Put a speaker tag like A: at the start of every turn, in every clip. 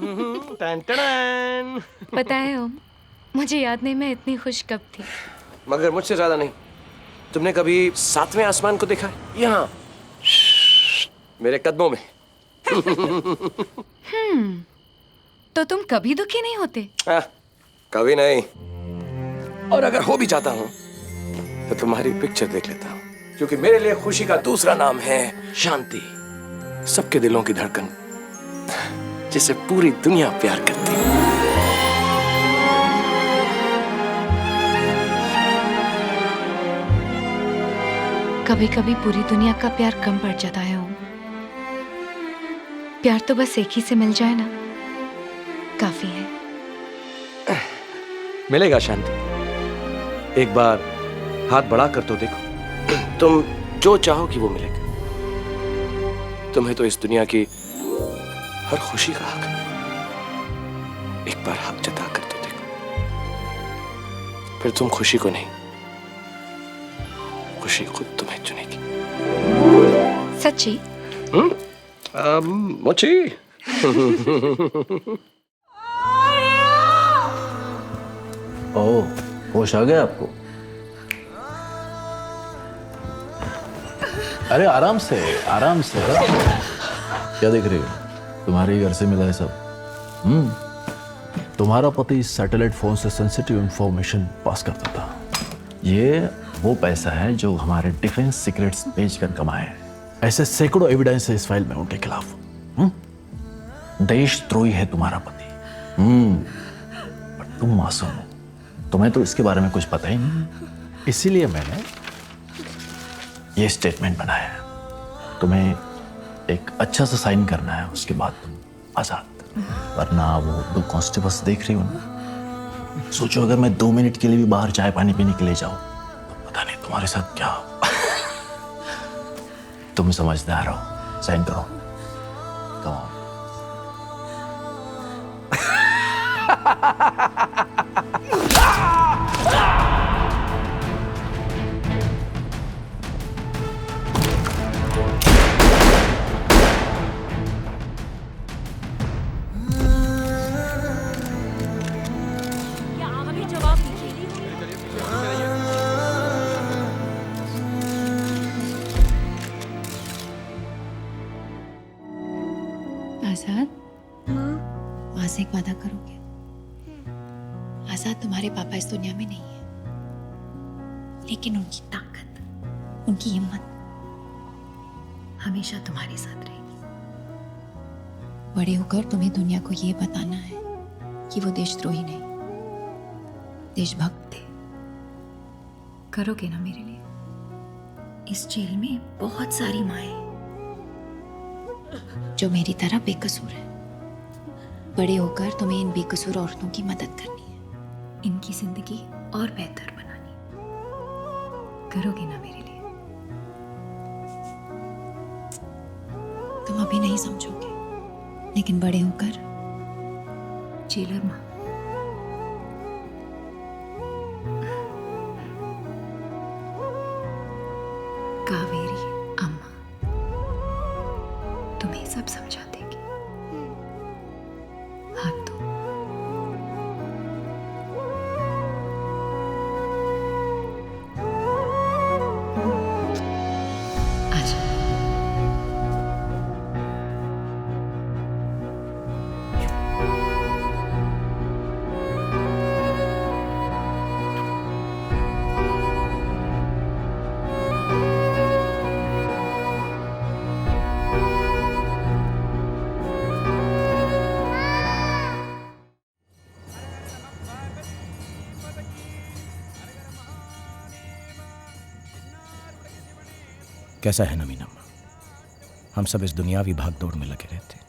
A: Ton ton.
B: पता है ओम, मुझे याद नहीं मैं इतनी खुश कब थी।
A: मगर मुझसे ज्यादा नहीं। तुमने कभी 7वें आसमान को देखा? यहाँ मेरे कदमों में।
B: तो तुम कभी दुखी नहीं होते?
A: कभी नहीं। और अगर हो भी जाता हूँ तो तुम्हारी पिक्चर देख लेता हूँ, क्योंकि मेरे लिए खुशी का दूसरा नाम है शांति। सबके दिलों की धड़कन जिसे पूरी दुनिया प्यार करती है।
B: कभी कभी पूरी दुनिया का प्यार कम पड़ जाता है ओम। प्यार तो बस एक ही से मिल जाए ना, काफी है।
A: मिलेगा शांति। एक बार हाथ बढ़ा कर तो देखो। तुम जो चाहोगी वो मिलेगा। तुम्हें तो इस दुनिया की हर खुशी का हक है। एक बार हक जता कर तो देखो। फिर तुम खुशी को नहीं, खुशी खुद तुम्हें चुनेगी।
B: सच्ची?
A: मोची।
C: ओह, होश आ गया आपको? अरे आराम से, आराम से। क्या देख रहे हो? तुम्हारे ही घर से मिला है सब। तुम्हारा पति सैटेलाइट फोन से सेंसिटिव इंफॉर्मेशन पास करता था। ये वो पैसा है जो हमारे डिफेंस सीक्रेट्स बेचकर कमाए हैं। ऐसे सैकड़ों एविडेंस है इस फाइल में उनके खिलाफ। देशद्रोही है तुम्हारा पति। पर तुम मासूम हो, तुम्हें तो इसके बारे में कुछ पता ही नहीं। इसीलिए मैंने ये स्टेटमेंट बनाया है। तुम्हें एक अच्छा सा साइन करना है, उसके बाद तुम आजाद। वरना वो 2 कांस्टेबल्स देख रही हो ना। सोचो अगर मैं 2 मिनट के लिए भी बाहर चाय पानी पीने के लिए जाऊं तो पता नहीं तुम्हारे साथ क्या हो। तुम समझदार हो, साइन करो। Come on.
D: आजाद, माँ से एक वादा करोगे? आजाद, तुम्हारे पापा इस दुनिया में नहीं है, लेकिन उनकी ताकत, उनकी हिम्मत हमेशा तुम्हारे साथ रहेगी। बड़े होकर तुम्हें दुनिया को ये बताना है कि वो देशद्रोही नहीं, देशभक्त थे। करोगे ना मेरे लिए? इस जेल में बहुत सारी माएं जो मेरी तरह बेकसूर है। बड़े होकर तुम्हें इन बेकसूर औरतों की मदद करनी है, इनकी जिंदगी और बेहतर बनानी। करोगे ना मेरे लिए? तुम अभी नहीं समझोगे, लेकिन बड़े होकर जेलर माँ, कावेरी अम्मा तुम्हें सब समझा देगी। हाथ दो। आजा।
E: कैसा है नवीन अम्मा? हम सब इस दुनियावी भागदौड़ में लगे रहते हैं।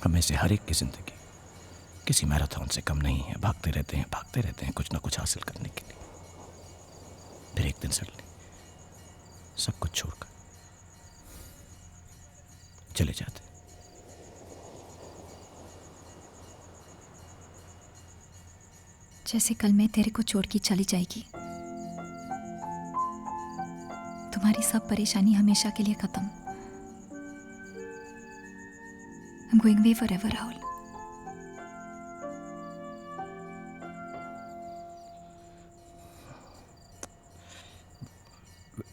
E: हमें से हर एक की जिंदगी किसी मैराथन से कम नहीं है। भागते रहते हैं कुछ ना कुछ हासिल करने के लिए। फिर एक दिन सडनली सब कुछ छोड़कर चले जाते।
D: जैसे कल मैं तेरे को छोड़ के चली जाएगी, तुम्हारी सब परेशानी हमेशा के लिए खत्म। I'm going away forever, Rahul.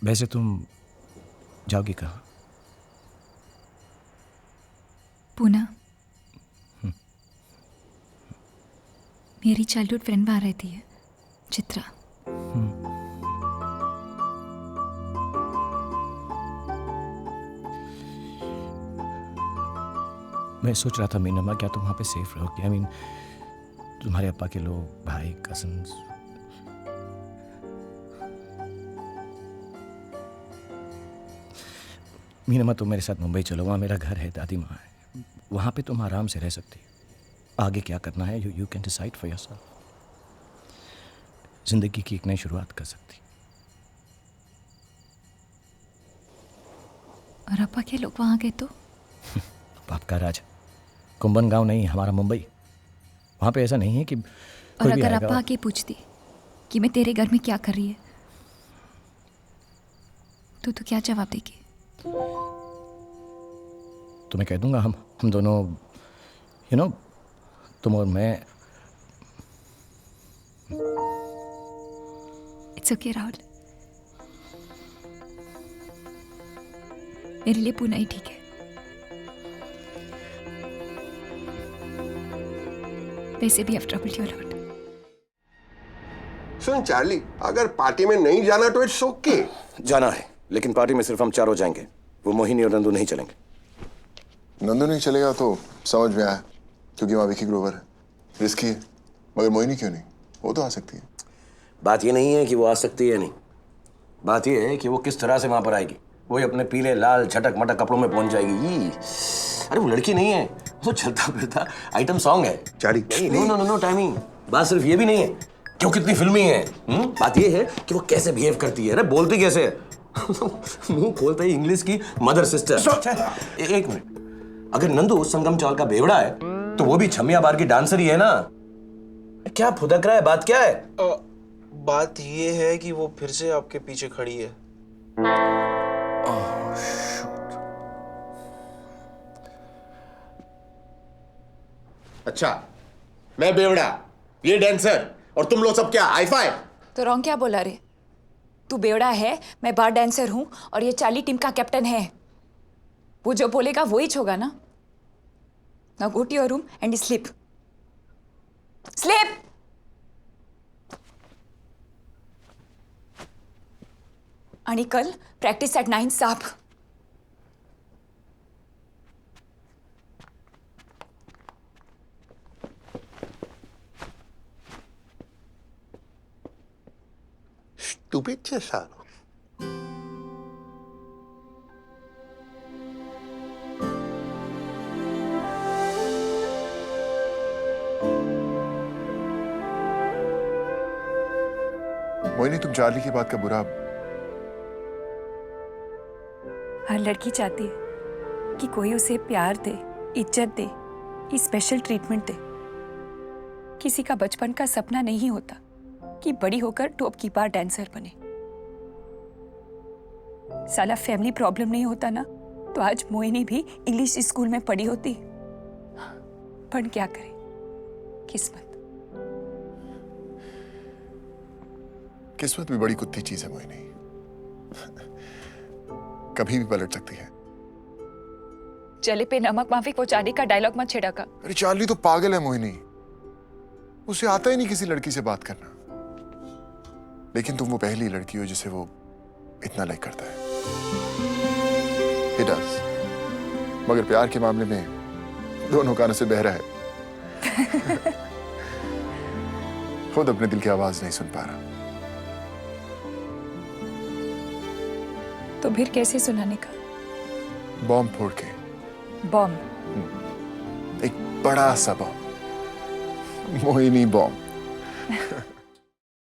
E: वैसे तुम जाओगी कहाँ?
D: पूना। मेरी चाइल्डहुड फ्रेंड वहाँ रहती है, चित्रा।
E: मैं सोच रहा था मीनम्मा, क्या तुम वहाँ पे सेफ रहोगी? आई मीन तुम्हारे अप्पा के लोग, भाई, कजन्स। मीनम्मा तुम मेरे साथ मुंबई चलो, वहाँ मेरा घर है, दादी माँ है, वहाँ पे तुम आराम से रह सकती हो। आगे क्या करना है you can decide for yourself. जिंदगी की एक नई शुरुआत कर सकती।
D: और अप्पा के लोग वहाँ गए तो?
E: बाप का राज, कुंभन गांव नहीं, हमारा मुंबई। वहाँ पे ऐसा नहीं है कि
D: और अगर अप्पा आके पूछती कि मैं तेरे घर में क्या कर रही है, तो क्या जवाब देगी?
E: तो मैं कह दूंगा हम दोनों, तुम और मैं।
D: इट्स ओके राहुल, मेरे लिए पूना ही ठीक है। वैसे भी I've troubled you a lot.
F: Soon Charlie, अगर पार्टी में नहीं जाना तो इट्स ओके।
A: जाना है, लेकिन पार्टी में सिर्फ हम चारों जाएंगे। वो मोहिनी और नंदू नहीं चलेंगे।
F: नंदू नहीं चलेगा तो समझ में आया, क्योंकि वहां विकी ग्रोवर है, रिस्की है। मगर मोहिनी क्यों नहीं? वो तो आ सकती है।
A: बात ये नहीं है कि वो आ सकती है नहीं, बात ये है कि वो किस तरह से वहां पर आएगी। वो अपने पीले लाल झटक मटक कपड़ों में पहुंच जाएगी। अरे वो लड़की नहीं है, वो चलता फिरता आइटम सॉन्ग है।
F: Charlie,
A: no timing. बात सिर्फ ये भी नहीं है कि वो कितनी फिल्मी है। बात ये है कि वो कैसे बिहेव करती है। अरे बोलती कैसे है, मुंह खोलता ही इंग्लिश की मदर सिस्टर। एक मिनट, अगर नंदू संगम चौल का बेवड़ा है तो वो भी छमिया बार की डांसर ही है ना। क्या फुदक रहा है, बात क्या है?
G: बात ये है कि वो फिर से आपके पीछे खड़ी है।
F: अच्छा, मैं बेवड़ा, ये डांसर, और तुम लोग सब क्या हाई फाई?
D: तो रॉन्ग क्या बोला रे? तू बेवड़ा है, मैं बार डांसर हूं और ये चार्ली टीम का कैप्टन है। वो जो बोलेगा वो ही होगा ना। Now go to your room and sleep. Sleep. आणि कल प्रैक्टिस एट 9 साप।
F: स्टूपिड जैसा। मोहिनी, तुम चार्ली की बात का बुरा।
D: हर लड़की चाहती है कि कोई उसे प्यार दे, इज्जत दे, कि स्पेशल ट्रीटमेंट दे। किसी का बचपन का सपना नहीं होता कि बड़ी होकर टॉप की बार डांसर बने। साला फैमिली प्रॉब्लम नहीं होता ना तो आज मोहिनी भी इंग्लिश स्कूल में पढ़ी होती। पर क्या करे, किस्मत।
F: किस्मत भी बड़ी कुत्ती चीज है मोहिनी, कभी भी पलट सकती है।
D: चले पे नमक माफिक वो चार्ली का डायलॉग मत छिड़का।
F: अरे चार्ली तो पागल है मोहिनी, उसे आता ही नहीं किसी लड़की से बात करना। लेकिन तुम वो पहली लड़की हो जिसे वो इतना लाइक करता है। He does. मगर प्यार के मामले में दोनों कानों से बहरा है। खुद अपने दिल की आवाज नहीं सुन पा रहा।
D: तो फिर कैसे सुनाने का?
F: बॉम्ब फोड़ के।
D: बॉम्ब?
F: एक बड़ा सा बॉम्ब, मोहिनी बॉम्ब।